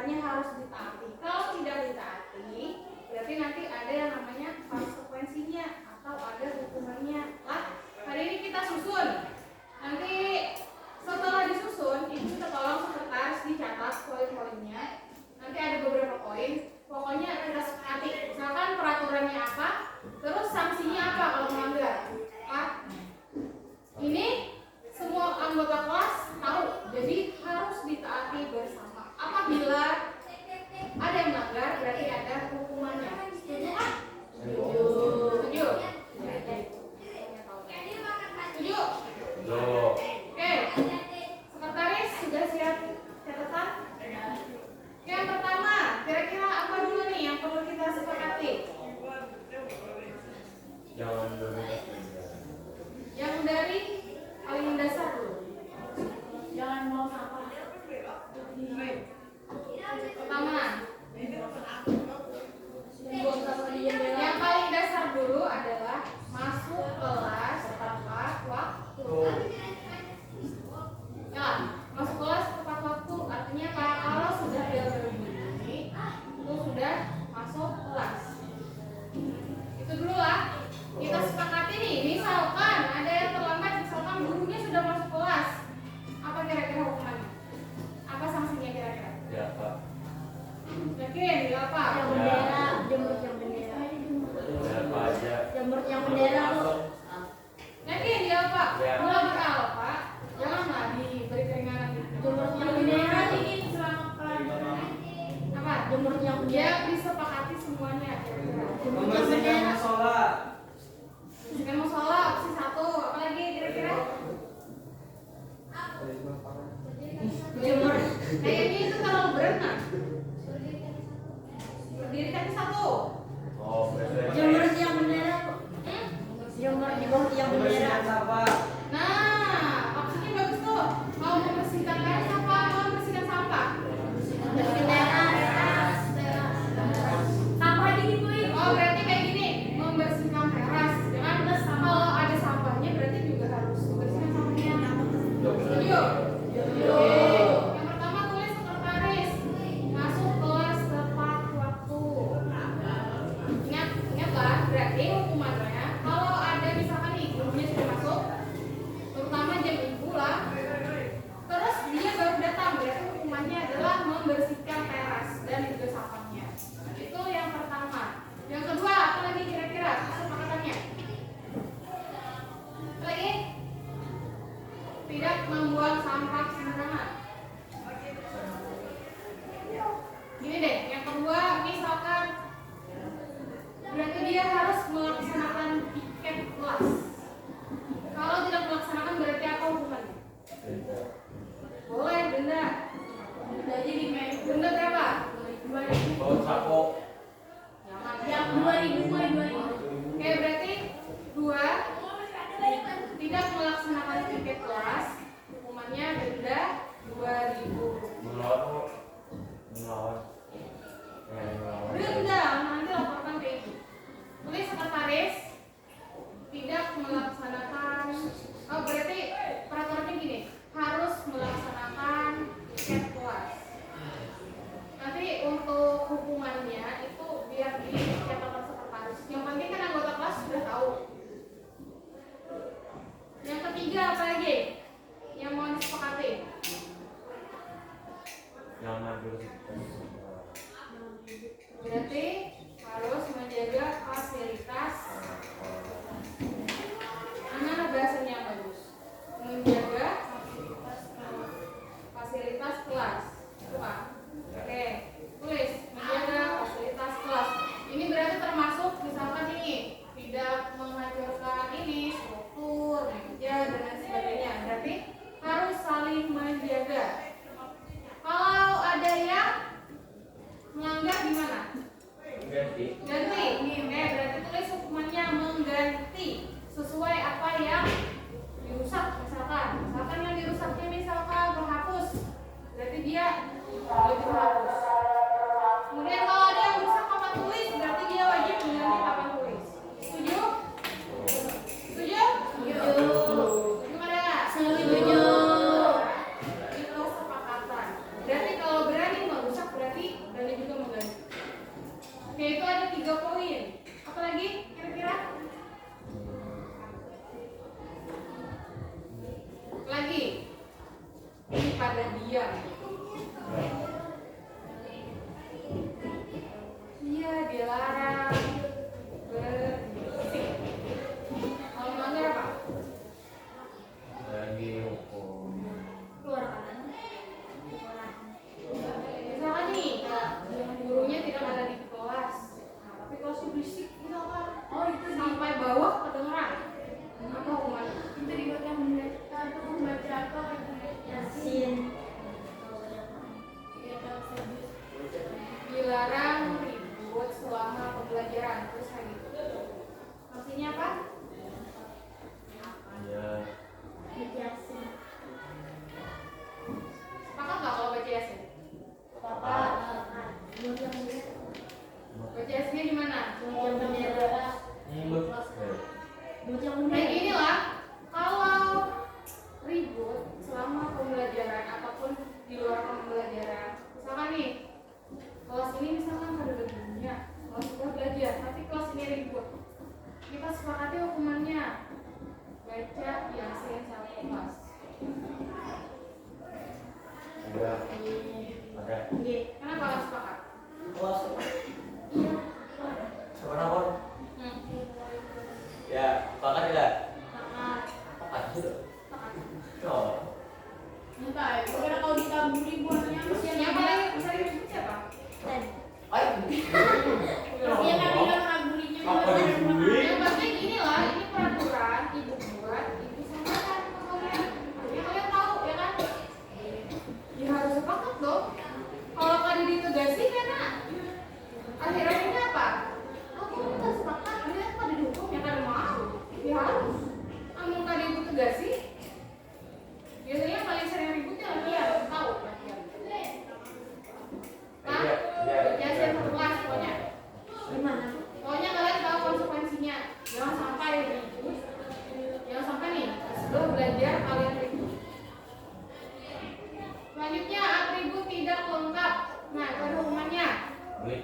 peraturannya harus ditaati. Kalau tidak ditaati, berarti nanti ada yang namanya konsekuensinya atau ada hukumannya. Lah, hari ini kita susun. Nanti setelah disusun, ibu kita tolong sekretaris dicatat poin-poinnya. Nanti ada beberapa poin. Pokoknya kita sepakati. Misalkan peraturannya apa, terus sanksinya apa kalau melanggar. Pak, ini semua anggota kelas tahu, jadi harus ditaati bersama. Apabila ada yang melanggar, berarti ada hukumannya. Setuju kan? Setuju. Setuju. Setuju. Oke. Sekretaris sudah siap catatan? Yang pertama, kira-kira apa dulu nih yang perlu kita sepakati? Yang dari paling mendasar dulu. Jangan mau sampah. Pertama, yang paling dasar dulu adalah masuk kelas tepat waktu. Ya, masuk kelas tepat waktu artinya kalau sudah bel berbunyi itu sudah masuk kelas. Itu dulu lah. Kita sepakati nih, misalkan ada yang terlambat, misalkan gurunya sudah masuk kelas, apa kira-kira hukumannya? Apa sanksinya kira-kira? Ya, Pak. Yakin? Ya, Pak? Yang bendera, jemur yang bendera. Ya, Pak aja. Jemur yang bendera tuh. Yakin? Ya, Pak? Ya. Kalau di Al, Pak, janganlah diberi keringanan gitu. Jemur yang bendera ini selama pelajaran. Apa? Jemur yang bendera. Ya, disepakati semuanya kira-kira. Membersihkan musola. Membersihkan musola, opsi 1. Apalagi kira-kira? Jemur. Kayaknya itu kalau berenang. Berdiri kaki 1. Oh, betul. Jemur yang bendera. Jemur di bawah yang bendera. Membersihkan sampah. Nah, opsinya bagus tuh. Mau membersihkan teras apa mau membersihkan sampah? Bendera. Sampah digituin. Oh, berarti kayak gini, membersihkan teras. Jangan plus kalau ada sampahnya berarti juga harus membersihkan sampahnya. Setuju? Setuju. Yang pertama tulis sekretaris. Masuk kelas tepat waktu. Ingatlah, berarti hukumannya kalau ada misalkan nih gurunya sudah masuk, terutama jam ibu lah, terus dia baru datang, berarti hukumannya adalah membersihkan teras dan juga sampahnya. Itu yang pertama. Yang kedua, apa lagi kira-kira kesepakatannya? Apa lagi? Tidak membuang sampah sembarangan. Gini deh, yang kedua misalkan berarti dia harus melaksanakan piket kelas. Kalau tidak melaksanakan berarti apa hukumannya? Boleh denda. Jadi denda berapa? 2.000. Bawa sapo. Yang 2.000, 2.000. Oke, berarti 2 tidak melaksanakan piket kelas, hukumannya denda 2.000. Melawan. Denda nanti laporkan ke ibu. Tulis sekretaris tidak melaksanakan. Oh, berarti peraturannya gini, harus melaksanakan piket kelas. Nanti untuk hukumannya itu biar di catatan sekretaris. Yang penting kan anggota kelas sudah tahu. Yang ketiga apa lagi? Yang mau disepakati? Jangan dulu. Berarti harus menjaga fasilitas. Mana bahasanya yang bagus? Menjaga fasilitas kelas. Itu Pak. Oke, tulis menjaga fasilitas kelas. Ini berarti termasuk misalkan ini tidak menghancurkan ini struktur, meja dan lain sebagainya. Berarti harus saling menjaga. Kalau ada yang melanggar gimana? Ganti. Ganti. Oke, berarti tulis hukumannya mengganti sesuai apa yang Ada. Ada. Oke, kenapa nggak sepakat? Kelas. Iya. Sekarang apa? Ya, sepakat tidak? Sepakat. Sepakat sudah. Sepakat. Oh. Entah, karena kalau ditaburi buahnya kasihan Yang dia. paling sering ribut siapa? Ayo. Dia kan bilang naburinya Apa dibully? Yang pasti gini lah, ini peraturan ibu buat, ibu sampaikan ke kalian. Jadi kalian tahu ya kan? Ya harus sepakat dong. Kalau kalian ditugasi karena akhirnya apa? Aku minta sepakat, kalian pada dihukum ya kalian mau. Ya harus. Amun kalian ditugasi, biasanya paling sering ributnya latihan, tahu latihan. Nah, biasanya satu kelas pokoknya. Gimana? Pokoknya kalian tahu konsekuensinya. Jangan sampai ribut. Jangan sampai nih sebelum belajar kalian ribut. Selanjutnya atribut tidak lengkap. Nah, itu ada hukumannya. Beli.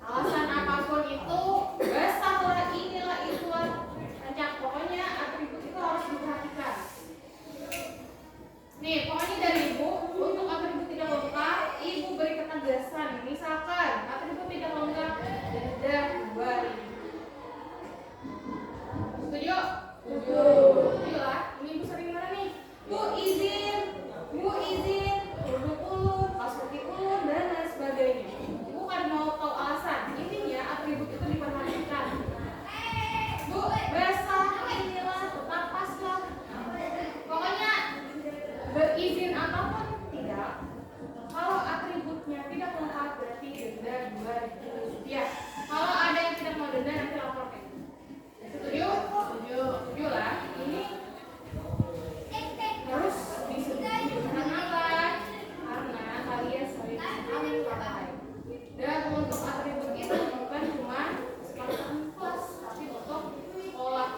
Alasan apapun itu, besarlah inilah itulah. Rancak pokoknya atribut itu harus diperhatikan. Nih, pokoknya dari ibu untuk atribut tidak lengkap, ibu beri ketegasan. Misalkan atribut tidak lengkap denda 2.000. Setuju? Setuju lah. Ini ibu sering mana nih? Bu izin, duduk ulun, pas kaki ulun dan lain sebagainya. Ibu kan mau tahu alasan. Intinya atribut itu diperhatikan. Bu, basah, inilah, tetap pas lah. Pokoknya berizin apapun tidak. Kalau atributnya tidak lengkap berarti denda 2.000 rupiah. Kalau ada yang tidak mau denda nanti laporkan. Setuju? Setuju lah. Ini harus disetujui. Karena apa? Karena kalian sering sekali pakai. Dan untuk atribut itu bukan cuma sepakatan kelas, tapi untuk sekolah.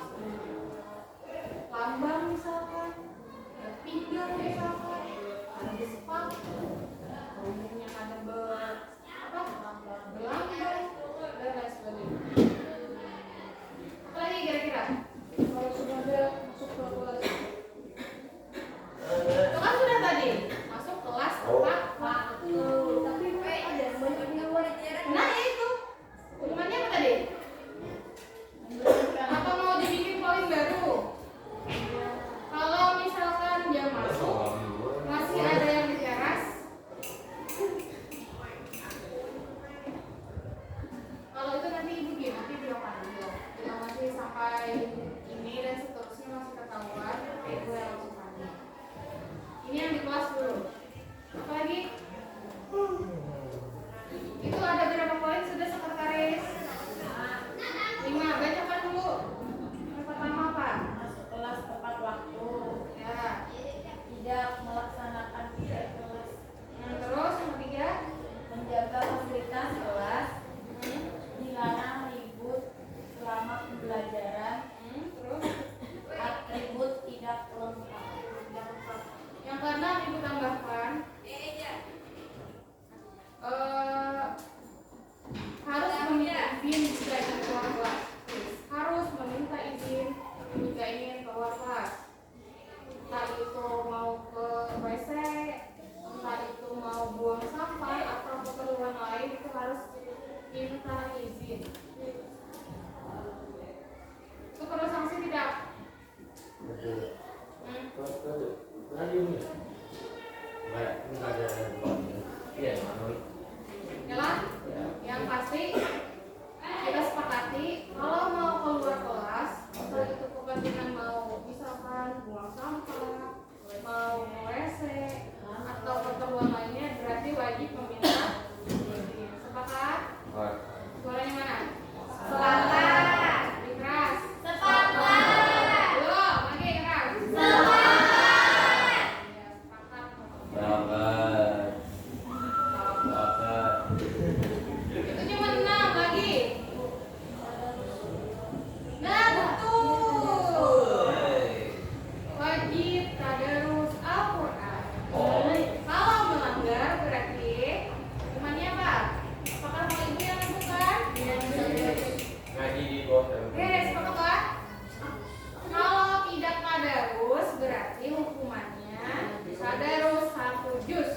Lambang misalkan, pinggang misalkan, ada sepatu, umumnya ada berlambang dan lain sebagainya. Apalagi kira-kira kalau sudah ada masuk ke kelas itu kan sudah tadi masuk kelas tepat waktu. Tapi ada banyak yang Nah itu hukumannya apa tadi? Apa mau dibikin poin baru? Kalau misalkan jam masuk masih ada yang di teras, kalau itu nanti ibu gini, nanti bilang bilang masih sampai ini dan seterusnya masih ketahuan, ibu yang langsung tanya. Ini yang di kelas dulu. Apalagi? Itu ada berapa poin sudah sekretaris? 5. Bacakan dulu. Yang pertama apa? masuk kelas tepat waktu, Ya. tidak melaksanakan tugas kelas, Terus yang ketiga? menjaga fasilitas kelas, Hmm. dilarang ribut selama pembelajaran, Terus? atribut tidak lengkap. Yang keenam ibu tambahkan harus meminta izin jika ingin keluar kelas. Harus meminta izin jika ingin keluar kelas. Entah itu mau ke WC, entah itu mau buang sampah atau keperluan lain itu harus minta izin. Itu perlu sanksi tidak? Betul. Hmm? Betul. Pernah diunggah? Enggak ada. Iya, Manoi. Jelas? Yang pasti kita sepakati kalau mau keluar kelas, kalau itu kepentingan mau misalkan buang sampah, mau WC atau keperluan lainnya berarti wajib meminta izin. Sepakat? Suaranya mana? Sepakat. Lebih keras. Sepakat. Belum, lagi keras. Sepakat. Ya, sepakat. Berangkat. Itu cuma 6 lagi. Nah, betul. Wajib tadarus Al-Quran. Kalau melanggar berarti hukumannya apa? Apakah mau ibu yang lakukan? Ngaji di bawah. Oke, sepakat lah. Kalau tidak tadarus berarti hukumannya tadarus 1 juz.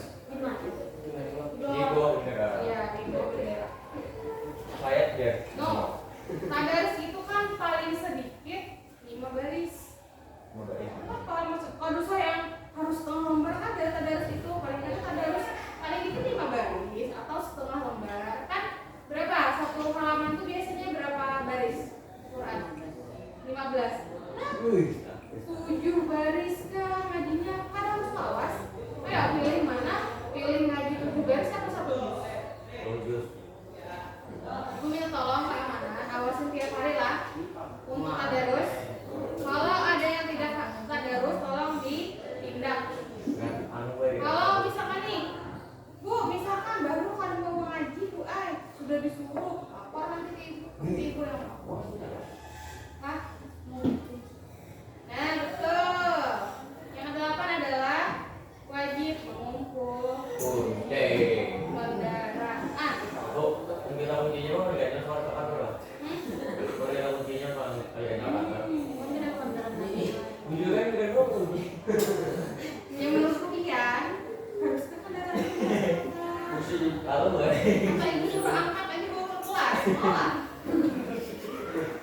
Kalau nggak? Kata ibu suruh angkat aja bawa ke kelas sekolah.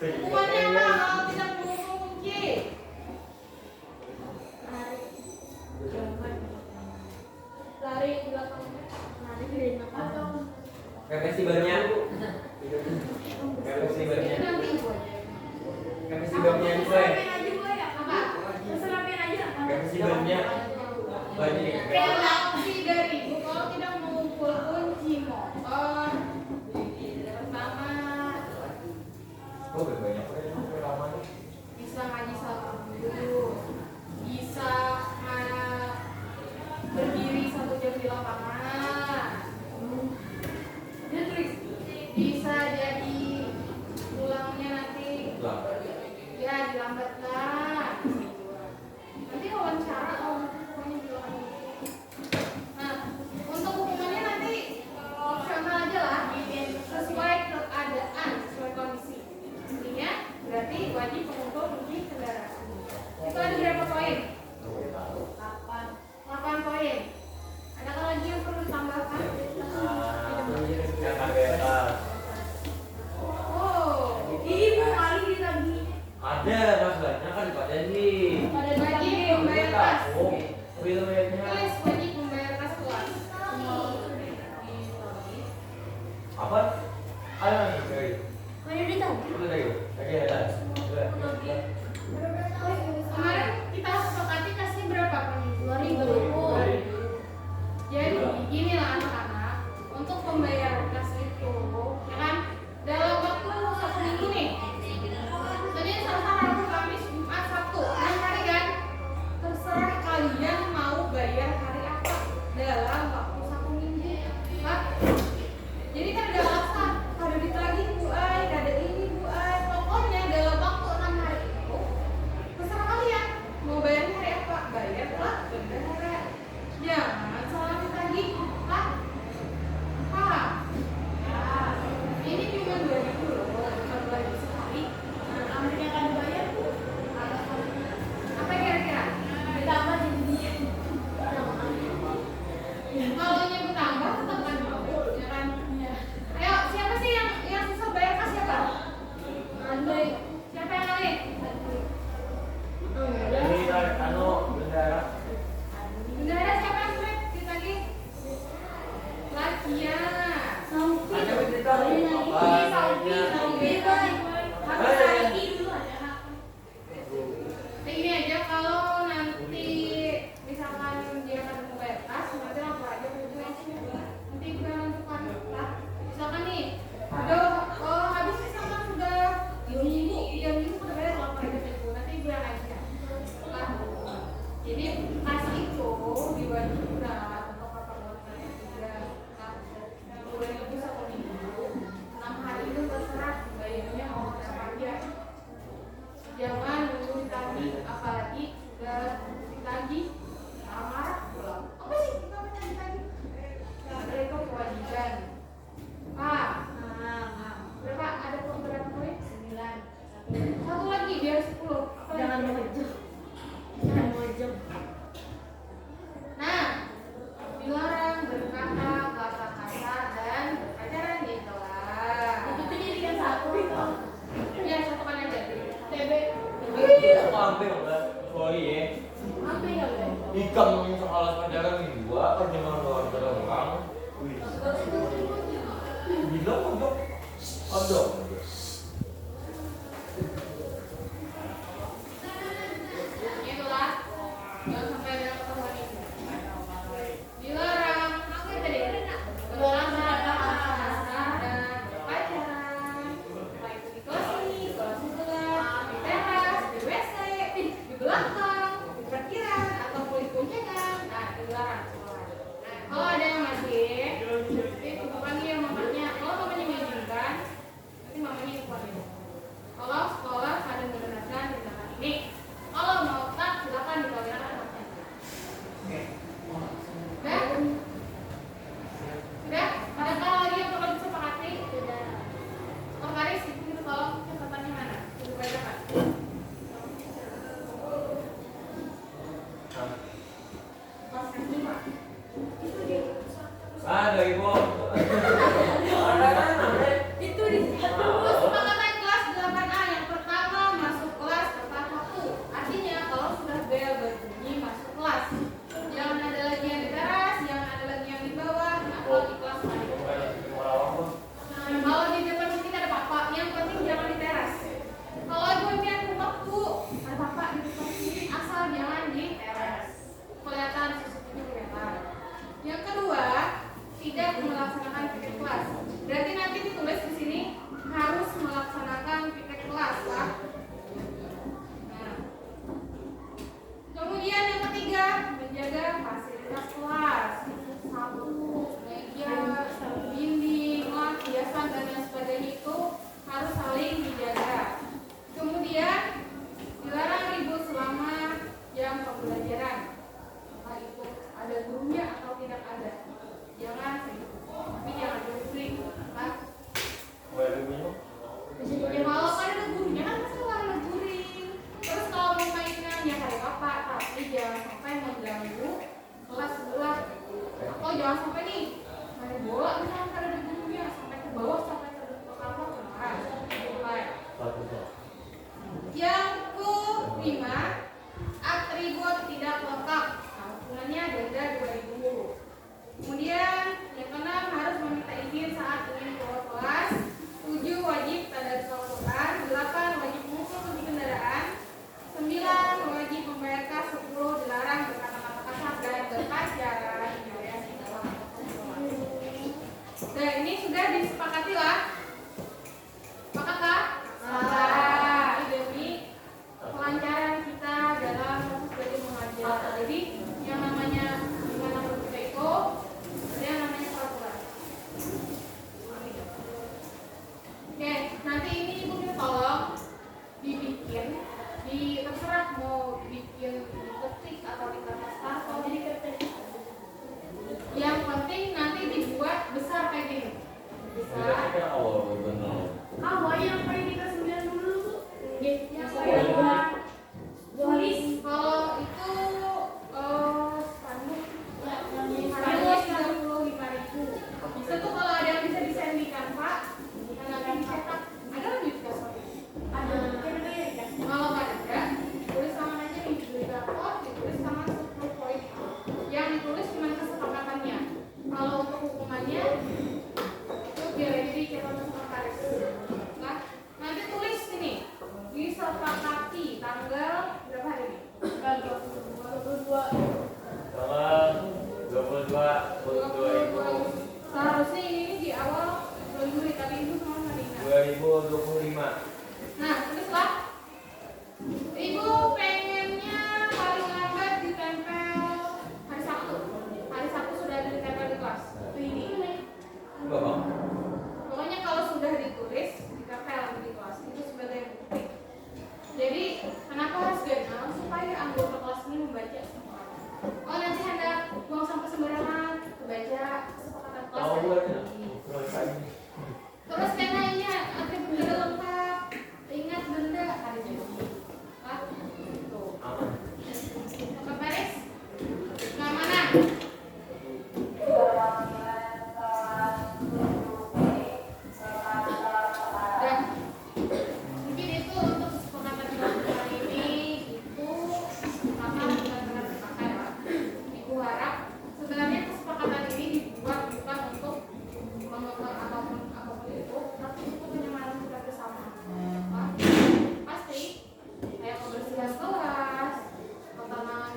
Hukumannya apa kalau tidak memukul kunci? Lari di belakang. Lari di belakang. Pepes banyak. Pepes banyak. Nanti ibu aja. Pepes banyak gue. Apa? Pepes banyak. Banyak. Reaksi dari ibu kalau tidak memukul kunci motor. Pertama Oh banyak. bisa ngaji salat dulu, bisa berdiri 1 jam di lapangan, bisa jadi pulangnya nanti ya dilambatkan, nanti wawancara kalau pokoknya bilang. Nah untuk hukumannya nanti opsional aja lah, sesuai keadaan, sesuai kondisi. Intinya berarti wajib memukul kunci kendaraan. Itu ada berapa poin? 8 poin. Adakah lagi yang perlu ditambahkan? Oh, Ada masalahnya kan dipajani. wajib membayar kas. Filmnya Tulis wajib membayar kas kelas. apa? Ayo nih, udah lagi. Lagi ada. Kemarin kita sepakati kasih berapa per minggu? 2.000. Jadi inilah anak-anak, untuk pembayaran kas itu, ya kan? Dalam waktu 1 minggu nih. Senin, Selasa, Rabu, Kamis, Jumat, Sabtu, 6 hari kan? Terserah kalian mau bayar hari apa dalam waktu 1 minggu, Pak. Jadi kan ada alasan, kada ditagih Bu Ai, kada ini Bu Ai. Pokoknya dalam waktu 6 hari itu terserah kalian mau bayar hari apa, bayarlah bendahara. Jangan salah ditagih, Pak. Pak. Ya, ini cuma 2.000 loh, bukan 2.000 sekali. Akhirnya kan bayar Bu. Apa kira-kira? Ditambah jadi kalau nyebut tambah tetap kan mau, ya kan? Ayo, siapa sih yang susah bayar kas siapa? Andai. Siapa yang lain? Ini anu bendera. Bendahara siapa yang sulit ditagih? Lakia. Ada bendera. Ini aja kalau nanti misalkan dia akan membayar kas, nanti lapor aja ke ibu. Nanti ibu yang menentukan. Nah, misalkan nih, aduh, habis misalkan sudah 2 minggu, 3 minggu sudah bayar, lapor aja ke ibu. Nanti ibu yang aja. Nah, jadi kas itu diwajibkan untuk kapal-kapal juga. Nah, boleh lebih 1 minggu. 6 hari itu terserah bayarnya mau berapa aja. Jangan dulu ditagih, apalagi sudah ditagih marah pulang. Apa sih kita ditagih? Ada itu kewajiban. Pak, berapa? Ada berapa poin? 9. Satu lagi biar 10. Apa Jangan lagi? mojok. Jangan mojok. Nah, dilarang berkata kata kasar dan berpacaran di kelas. Itu tuh jadikan satu itu. Ya, satukan aja. TB. Aku hampir udah. Sorry ya. Apa ya udah? Ikan yang soal pacaran nih gua kan jangan lawan orang. Bilang untuk ada. Itulah, jangan sampai ada pertemuan ini. Dilarang, apa yang tadi? Dilarang berkata kasar dan berpacaran. Baik itu di kelas ini, kelas sebelah, di teras, di WC, di belakang, di parkiran, atau kulit boncengan. Nah, dilarang semua. Kalau ada yang masih, itu panggil mamanya. Kalau mamanya mengizinkan, nanti mamanya ikutin. Kalau sekolah ada menggunakan tindakan ini, kalau mau tak silakan dikawinkan anaknya. Sudah? Sudah? Adakah lagi yang perlu disepakati? Sudah. Garis itu tolong catatannya mana? Coba bacakan. Kelas yang 5. Itu dia. Ada ibu. Itu di Kesepakatan kelas 8A yang pertama masuk kelas tepat waktu. Artinya kalau sudah bel berbunyi masuk kelas. Jangan ada lagi yang di teras, jangan ada lagi yang di bawah, atau di kelas lain. Kalau di depan kita ada bapak, yang penting jangan di teras. Kalau ibu impian waktu ada bapak di depan sini, asal jangan di teras. Kelihatan CCTV kelihatan. Yang kedua, tidak melaksanakan piket kelas. Berarti nanti ditulis di sini harus melaksanakan piket kelas, Pak. Nah. Kemudian yang ketiga, menjaga fasilitas kelas. Sapu, meja, dinding, lamp, hiasan dan lain sebagainya itu harus saling dijaga. Kemudian dilarang ribut selama jam pembelajaran. Entah itu ada gurunya atau tidak ada. Jangan ribut. Tapi jangan ribut, Pak. Ya kalau ada gurunya kan masalah negurin. Terus kalau mau mainan ya hari bapak, tapi jangan sampai mengganggu kelas sebelah. Atau jangan sampai nih main bola misalnya kan ada gurunya sampai ke bawah sampai ke kamar kemarin. Yang kelima, atribut tidak lengkap. Sanksinya denda 2.000. Kemudian yang keenam harus meminta izin saat ingin keluar kelas. 7 wajib tadarus Al-Quran. 8 wajib mengukur kunci kendaraan. 9 wajib membayar kas. 10 dilarang berkata-kata kasar dan berpacaran. Nah ini sudah disepakati lah. Apakah Kak? Salah. Demi kelancaran kita dalam proses belajar mengajar. Jadi yang namanya gimana kita itu ada yang namanya peraturan. Oke, nanti ini ibu minta tolong dibikin, terserah mau bikin diketik atau di kertas atau jadi ketik. Yang penting nanti dibuat besar kayak gini. Besar. awal yang paling kita 9 dulu. Yang Yang tulis kalau itu spanduk spanduk 35.000. Bisa tuh kalau ada yang bisa desain di Canva, yang nanti dicetak ada lebih kasar. ada Kalau nggak ada, tulis tangan aja nih, beli rapot, ditulis tangan 10 poin. Yang ditulis cuma kesepakatannya. Kalau untuk hukumannya itu biar jadi kita sekretaris. Nah, nanti tulis ini disepakati tanggal berapa hari ini? Tanggal 22 Seharusnya ini di awal bulan Juli, tapi ibu sama Marina. 2025. Nah, tulislah. Ibu pengennya paling lambat ditempel hari Sabtu. Hari Sabtu sudah ada ditempel di kelas. Itu ini. Enggak, Bang. Pokoknya kalau sudah ditulis ditempel di kelas itu sebagai bukti. Jadi kenapa harus jurnal? Supaya anggota kelas ini membaca semua. Oh nanti hendak buang sampah sembarangan, kebaca kesepakatan kelas. Tahu gue aja.